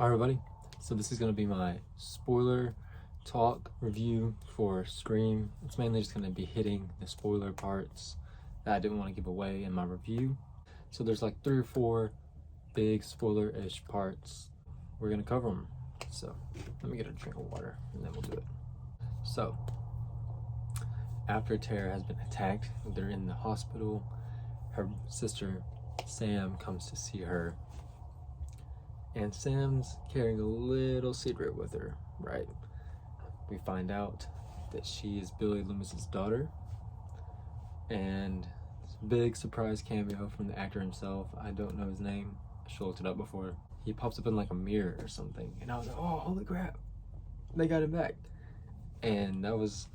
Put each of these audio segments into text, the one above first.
Hi everybody, so this is going to be my spoiler talk review for Scream. It's mainly just going to be hitting the spoiler parts that I didn't want to give away in my review. So there's like 3 or 4 big spoiler-ish parts. We're going to cover them. So let me get a drink of water and then we'll do it. So after Tara has been attacked, they're in the hospital. Her sister Sam comes to see her. And Sam's carrying a little secret with her, right? We find out that she is Billy Loomis's daughter. And this big surprise cameo from the actor himself. I don't know his name. I should have looked it up before. He pops up in like a mirror or something. And I was like, oh, holy crap. They got him back. And that was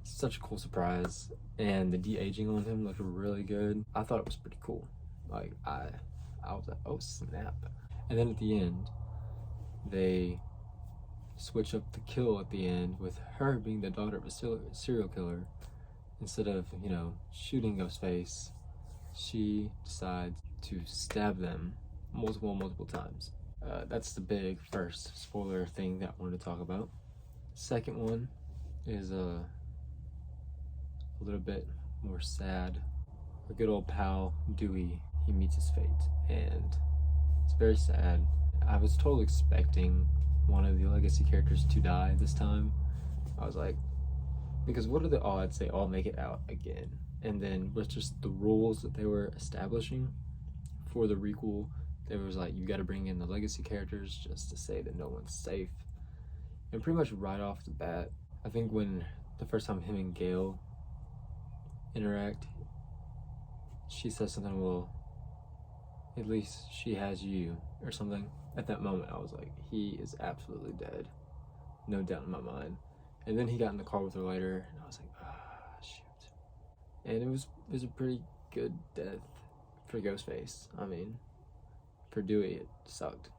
such a cool surprise. And the de-aging on him looked really good. I thought it was pretty cool. Like, I was like, oh snap. And then at the end, they switch up the kill at the end with her being the daughter of a serial killer. Instead of, shooting Ghostface, she decides to stab them multiple times. That's the big first spoiler thing that I wanted to talk about. Second one is a little bit more sad. Our good old pal, Dewey, he meets his fate, and it's very sad. I was totally expecting one of the legacy characters to die this time. I was like, because what are the odds they all make it out again? And then with just the rules that they were establishing for the requel, there was like, you gotta bring in the legacy characters just to say that no one's safe. And pretty much right off the bat, I think when the first time him and Gail interact, she says something, well, at least she has you, or something. At that moment, I was like, he is absolutely dead. No doubt in my mind. And then he got in the car with her later, and I was like, shoot. And it was a pretty good death for Ghostface. I mean, for Dewey, it sucked.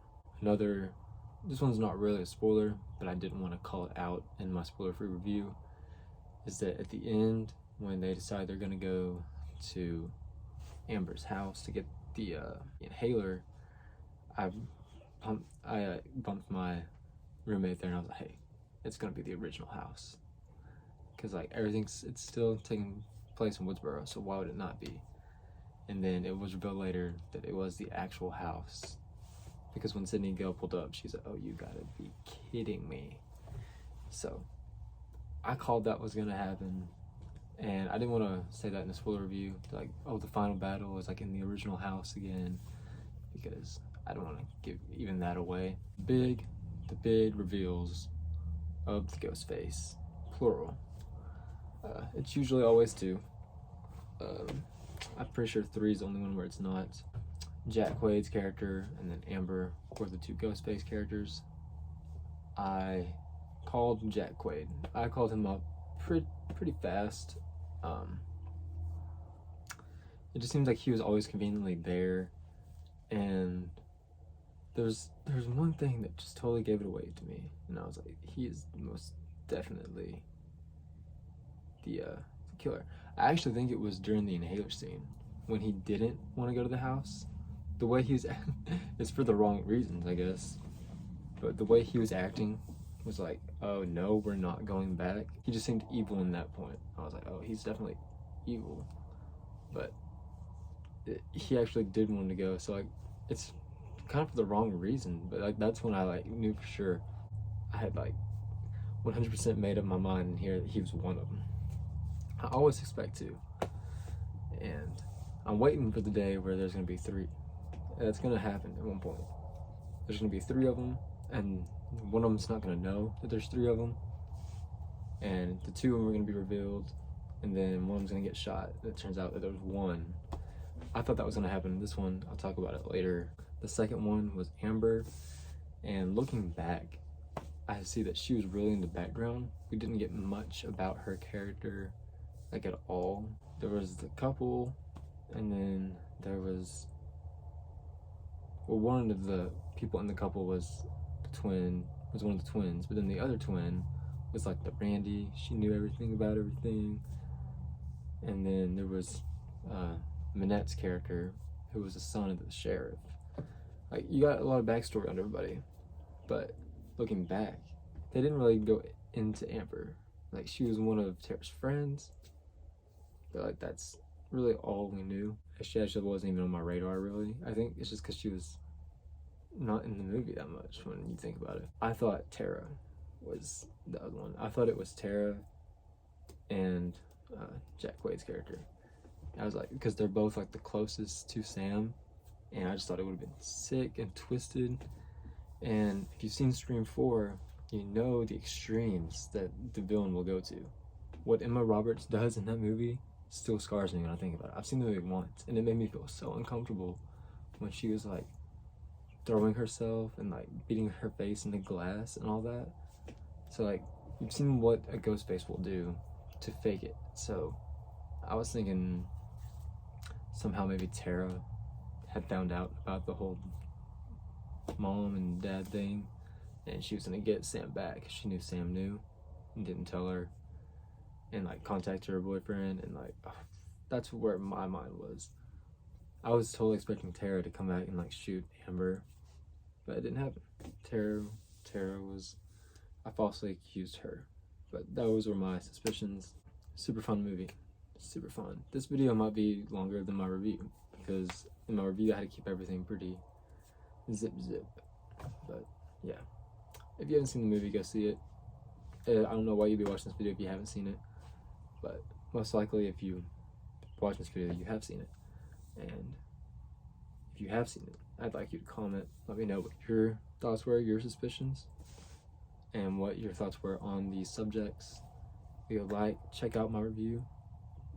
This one's not really a spoiler, but I didn't want to call it out in my spoiler-free review, is that at the end, when they decide they're gonna go to Amber's house to get the inhaler, I bumped my roommate there and I was like, hey, it's gonna be the original house, because like it's still taking place in Woodsboro, so why would it not be? And then it was revealed later that it was the actual house, because when Sydney and Gail pulled up, she's like, oh, you gotta be kidding me. So I called that was gonna happen. And I didn't want to say that in a spoiler review, like, oh, the final battle is like in the original house again, because I don't want to give even that away. The big reveals of the Ghostface, plural. It's usually always 2. I'm pretty sure 3 is the only one where it's not. Jack Quaid's character and then Amber were the 2 Ghostface characters. I called Jack Quaid. I called him up pretty fast. It just seems like he was always conveniently there, and there's one thing that just totally gave it away to me, and I was like, he is most definitely the killer. I actually think it was during the inhaler scene when he didn't want to go to the house. The way he was it's for the wrong reasons, I guess, but the way he was acting was like, oh no, we're not going back. He just seemed evil in that point. I was like, oh, he's definitely evil. But he actually did want to go, so like, it's kind of for the wrong reason, but like, that's when I like knew for sure. I had like 100% made up my mind here that he was one of them. I always expect to, and I'm waiting for the day where there's gonna be 3. That's gonna happen at one point. There's gonna be 3 of them, and one of them's not gonna know that there's 3 of them, and the 2 of them are gonna be revealed, and then one of them's gonna get shot. It turns out that there was 1. I thought that was gonna happen in this one. I'll talk about it later. The second one was Amber, and looking back, I see that she was really in the background. We didn't get much about her character, like, at all. There was the couple, and then there was, well, one of the people in the couple was one of the twins, but then the other twin was like the Randy. She knew everything about everything. And then there was Minette's character, who was the son of the sheriff. Like, you got a lot of backstory on everybody, but looking back, they didn't really go into Amber. Like, she was one of Tara's friends, but like that's really all we knew. She actually wasn't even on my radar, really. I think it's just because she was not in the movie that much when you think about it. I thought Tara was the other one. I thought it was Tara and Jack Quaid's character. I was like, because they're both like the closest to Sam, and I just thought it would have been sick and twisted. And if you've seen Scream 4, you know the extremes that the villain will go to. What Emma Roberts does in that movie still scars me when I think about it. I've seen the movie once, and it made me feel so uncomfortable when she was like throwing herself and like beating her face in the glass and all that. So like, you've seen what a ghost face will do to fake it. So I was thinking somehow maybe Tara had found out about the whole mom and dad thing, and she was gonna get Sam back. She knew Sam knew and didn't tell her, and like contact her boyfriend, and like that's where my mind was. I was totally expecting Tara to come back and like shoot Amber, but it didn't happen. Tara was, I falsely accused her, but those were my suspicions. Super fun movie, super fun. This video might be longer than my review because in my review I had to keep everything pretty zip, but yeah. If you haven't seen the movie, go see it. I don't know why you'd be watching this video if you haven't seen it, but most likely if you watch this video, you have seen it. And if you have seen it, I'd like you to comment, let me know what your thoughts were, your suspicions, and what your thoughts were on these subjects. If you would like, check out my review,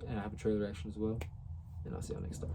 and I have a trailer reaction as well, and I'll see you next time.